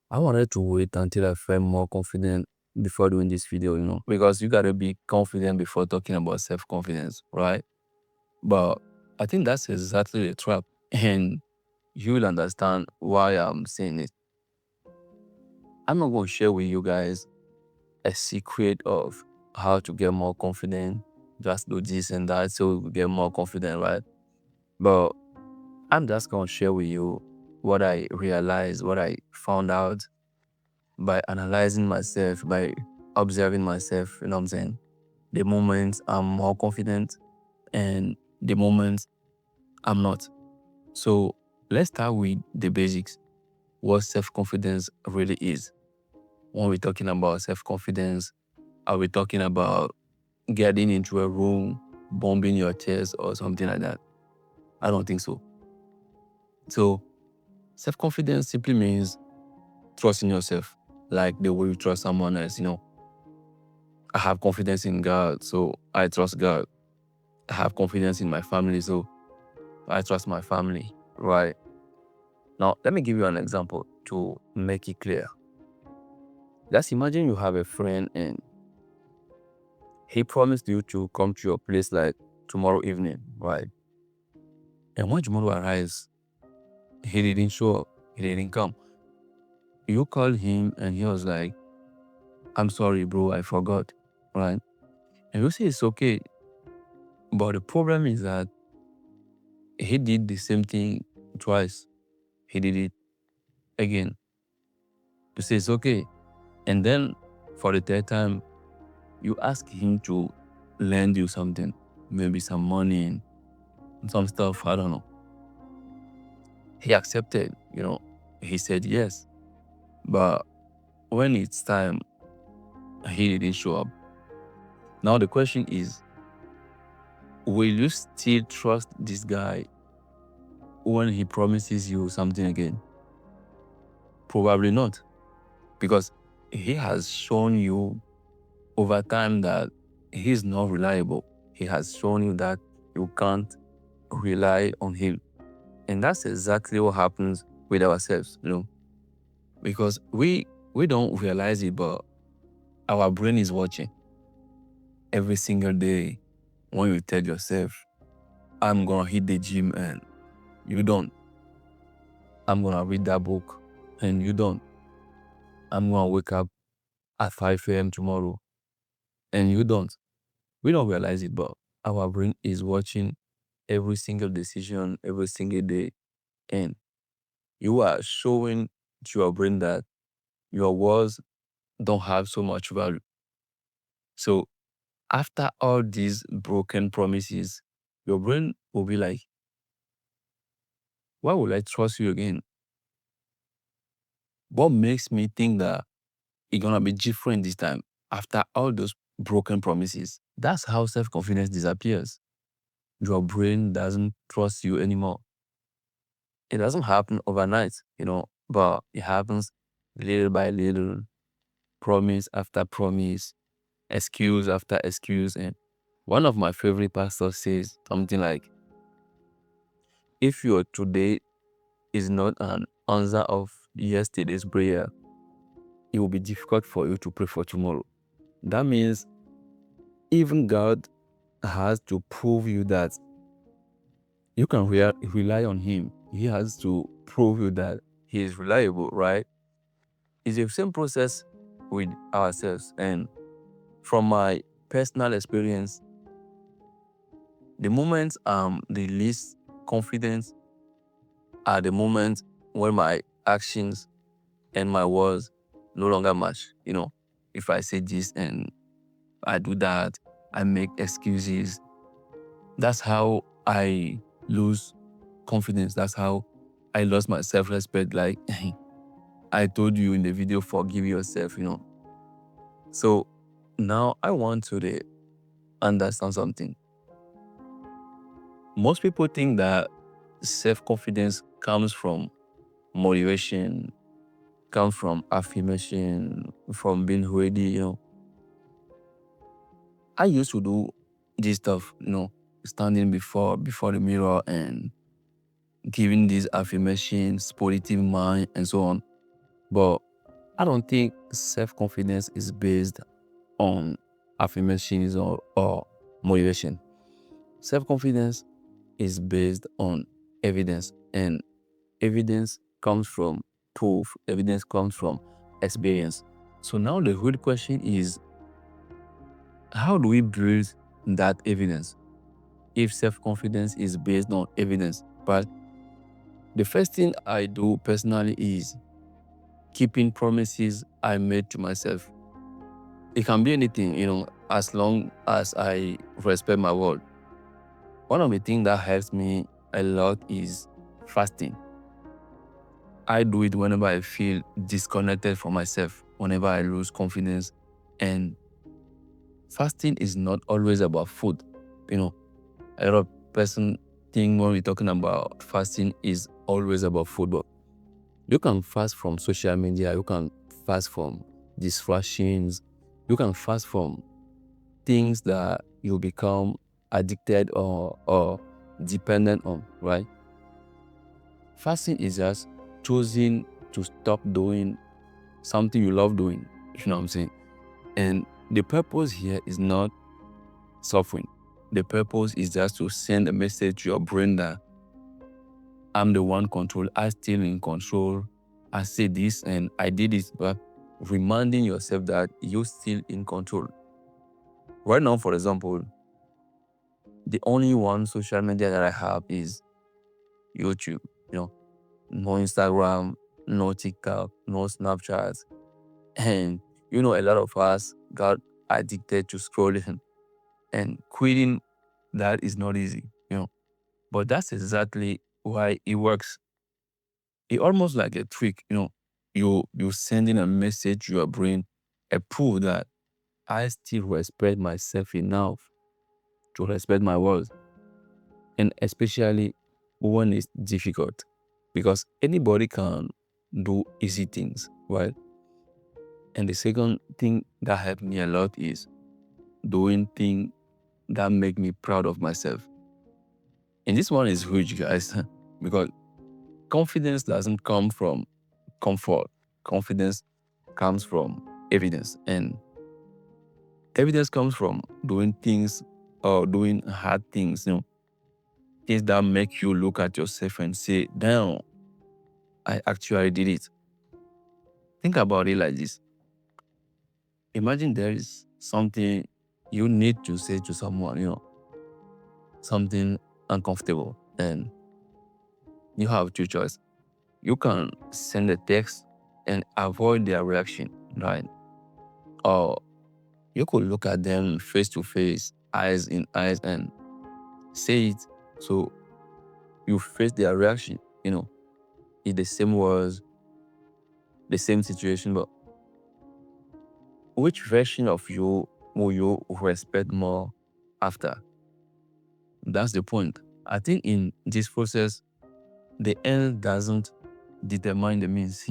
I wanted to wait until I felt more confident before doing this video, because you gotta be confident before talking about self-confidence, right? But I think that's exactly the trap. And you'll understand why I'm saying it. I'm not gonna share with you guys a secret of how to get more confident. Just do this and that so we get more confident, right? But I'm just gonna share with you what I realized, what I found out by analyzing myself, by observing myself, you know what I'm saying? The moments I'm more confident and the moments I'm not. So let's start with the basics. What self-confidence really is. When we're talking about self-confidence, are we talking about getting into a room, bombing your chest or something like that? I don't think so. So self-confidence simply means trusting yourself, like the way you trust someone else, I have confidence in God, so I trust God. I have confidence in my family, so I trust my family, right? Now, let me give you an example to make it clear. Just imagine you have a friend and he promised you to come to your place like tomorrow evening, right? And when tomorrow arrives, he didn't show up, he didn't come. You called him and he was like, I'm sorry, bro, I forgot, right? And you say it's okay. But the problem is that he did the same thing twice. He did it again. You say it's okay. And then for the third time, you ask him to lend you something, maybe some money and some stuff, I don't know. He accepted, he said yes. But when it's time, he didn't show up. Now the question is, will you still trust this guy when he promises you something again? Probably not, because he has shown you over time that he's not reliable. He has shown you that you can't rely on him. And that's exactly what happens with ourselves, because we don't realize it, but our brain is watching every single day. When you tell yourself, I'm gonna hit the gym, and you don't. I'm gonna read that book, and you don't. I'm gonna wake up at 5 a.m. tomorrow, and you don't. We don't realize it, but our brain is watching every single decision, every single day. And you are showing to your brain that your words don't have so much value. So after all these broken promises, your brain will be like, why would I trust you again? What makes me think that it's gonna be different this time after all those broken promises? That's how self-confidence disappears. Your brain doesn't trust you anymore. It doesn't happen overnight, but it happens little by little, promise after promise, excuse after excuse. And one of my favorite pastors says something like, if your today is not an answer of yesterday's prayer, it will be difficult for you to pray for tomorrow. That means even God has to prove you that you can rely on him. He has to prove you that he is reliable, right? It's the same process with ourselves. And from my personal experience, the moments I'm the least confident are the moments when my actions and my words no longer match. If I say this and I do that, I make excuses. That's how I lose confidence. That's how I lost my self-respect. Like I told you in the video, forgive yourself, So now I want to understand something. Most people think that self-confidence comes from motivation, comes from affirmation, from being ready. I used to do this stuff, standing before the mirror and giving these affirmations, positive mind, and so on. But I don't think self-confidence is based on affirmations or motivation. Self-confidence is based on evidence, and evidence comes from proof, evidence comes from experience. So now the real question is, how do we build that evidence if self-confidence is based on evidence? But the first thing I do personally is keeping promises I made to myself. It can be anything, as long as I respect my word. One of the things that helps me a lot is fasting. I do it whenever I feel disconnected from myself, whenever I lose confidence. And fasting is not always about food. A lot of person think when we're talking about fasting is always about food, but you can fast from social media, you can fast from distractions, you can fast from things that you become addicted or dependent on, right? Fasting is just choosing to stop doing something you love doing. You know what I'm saying? And the purpose here is not suffering. The purpose is just to send a message to your brain that I'm the one control, I'm still in control. I say this and I did it, but reminding yourself that you're still in control. Right now, for example, the only one social media that I have is YouTube. No Instagram, no TikTok, no Snapchat. And a lot of us got addicted to scrolling, and quitting that is not easy. But that's exactly why it works. It's almost like a trick. You sending a message to your brain, a proof that I still respect myself enough to respect my words. And especially when it's difficult. Because anybody can do easy things, right? And the second thing that helped me a lot is doing things that make me proud of myself. And this one is huge, guys, because confidence doesn't come from comfort. Confidence comes from evidence. And evidence comes from doing things or doing hard things, things that make you look at yourself and say, damn, I actually did it. Think about it like this. Imagine there is something you need to say to someone, something uncomfortable, and you have two choices. You can send a text and avoid their reaction, right? Or you could look at them face to face, eyes in eyes, and say it. So you face their reaction, in the same words, the same situation, but which version of you will you respect more after? That's the point. I think in this process, the end doesn't determine the means.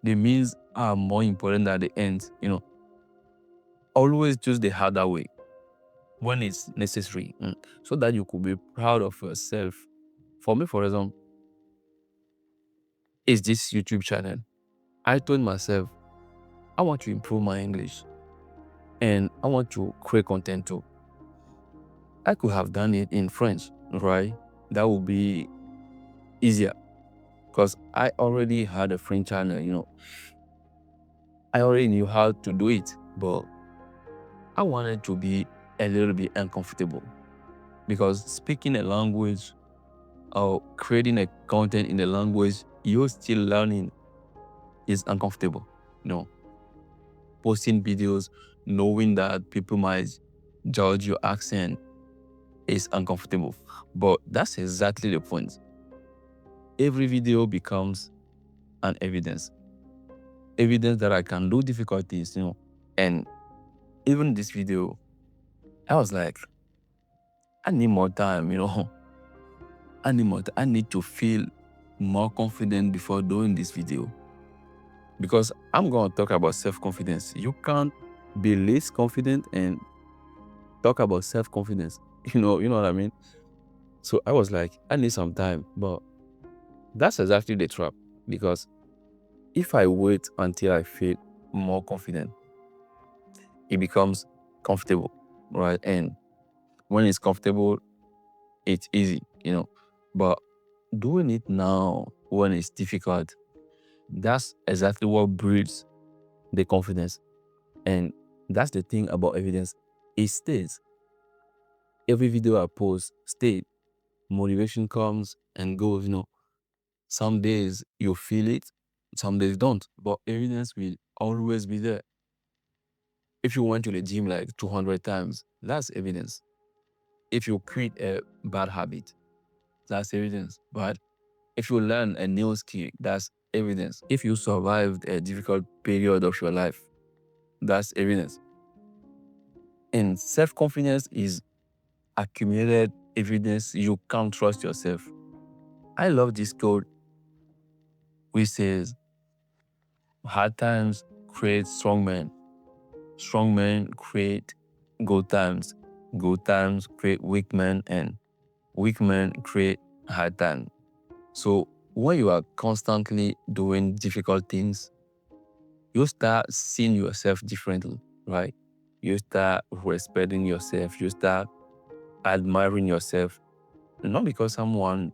The means are more important than the ends. Always choose the harder way when it's necessary, so that you could be proud of yourself. For me, for example, is this YouTube channel. I told myself, I want to improve my English and I want to create content too. I could have done it in French, right? That would be easier because I already had a French channel. I already knew how to do it, but I wanted to be a little bit uncomfortable because speaking a language or creating a content in a language you're still learning is uncomfortable. Posting videos knowing that people might judge your accent is uncomfortable. But that's exactly the point. Every video becomes an evidence that I can do difficult things. And even this video, I was like, I need more time. I need more time. I need to feel more confident before doing this video, because I'm going to talk about self-confidence. You can't be less confident and talk about self-confidence. You know what I mean? So I was like, I need some time. But that's exactly the trap, because if I wait until I feel more confident. It becomes comfortable, right? And when it's comfortable, it's easy, But doing it now when it's difficult, that's exactly what breeds the confidence. And that's the thing about evidence. It stays. Every video I post stays. Motivation comes and goes. Some days you feel it, some days don't. But evidence will always be there. If you went to the gym like 200 times, that's evidence. If you quit a bad habit, that's evidence. But if you learn a new skill, that's evidence. If you survived a difficult period of your life, that's evidence. And self-confidence is accumulated evidence you can't trust yourself. I love this quote which says, hard times create strong men. Strong men create good times. Good times create weak men, and weak men create hard times. So when you are constantly doing difficult things, you start seeing yourself differently, right? You start respecting yourself. You start admiring yourself. Not because someone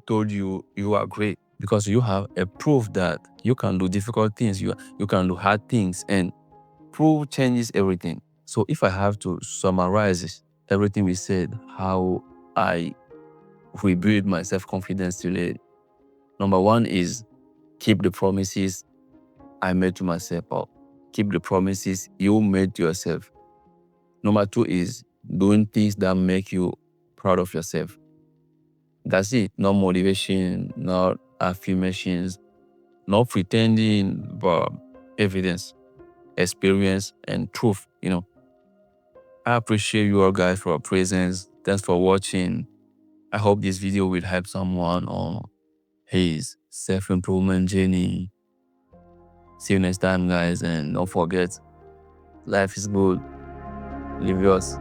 told you you are great, because you have a proof that you can do difficult things, you can do hard things, and proof changes everything. So if I have to summarize everything we said, how I rebuild my self-confidence today, number one is keep the promises I made to myself, or keep the promises you made to yourself. Number two is doing things that make you proud of yourself. That's it. No motivation, not affirmations, not pretending, but evidence, experience, and truth. I appreciate you all guys for your presence. Thanks for watching. I hope this video will help someone on his self-improvement journey. See you next time, guys, and don't forget, life is good. Live yours.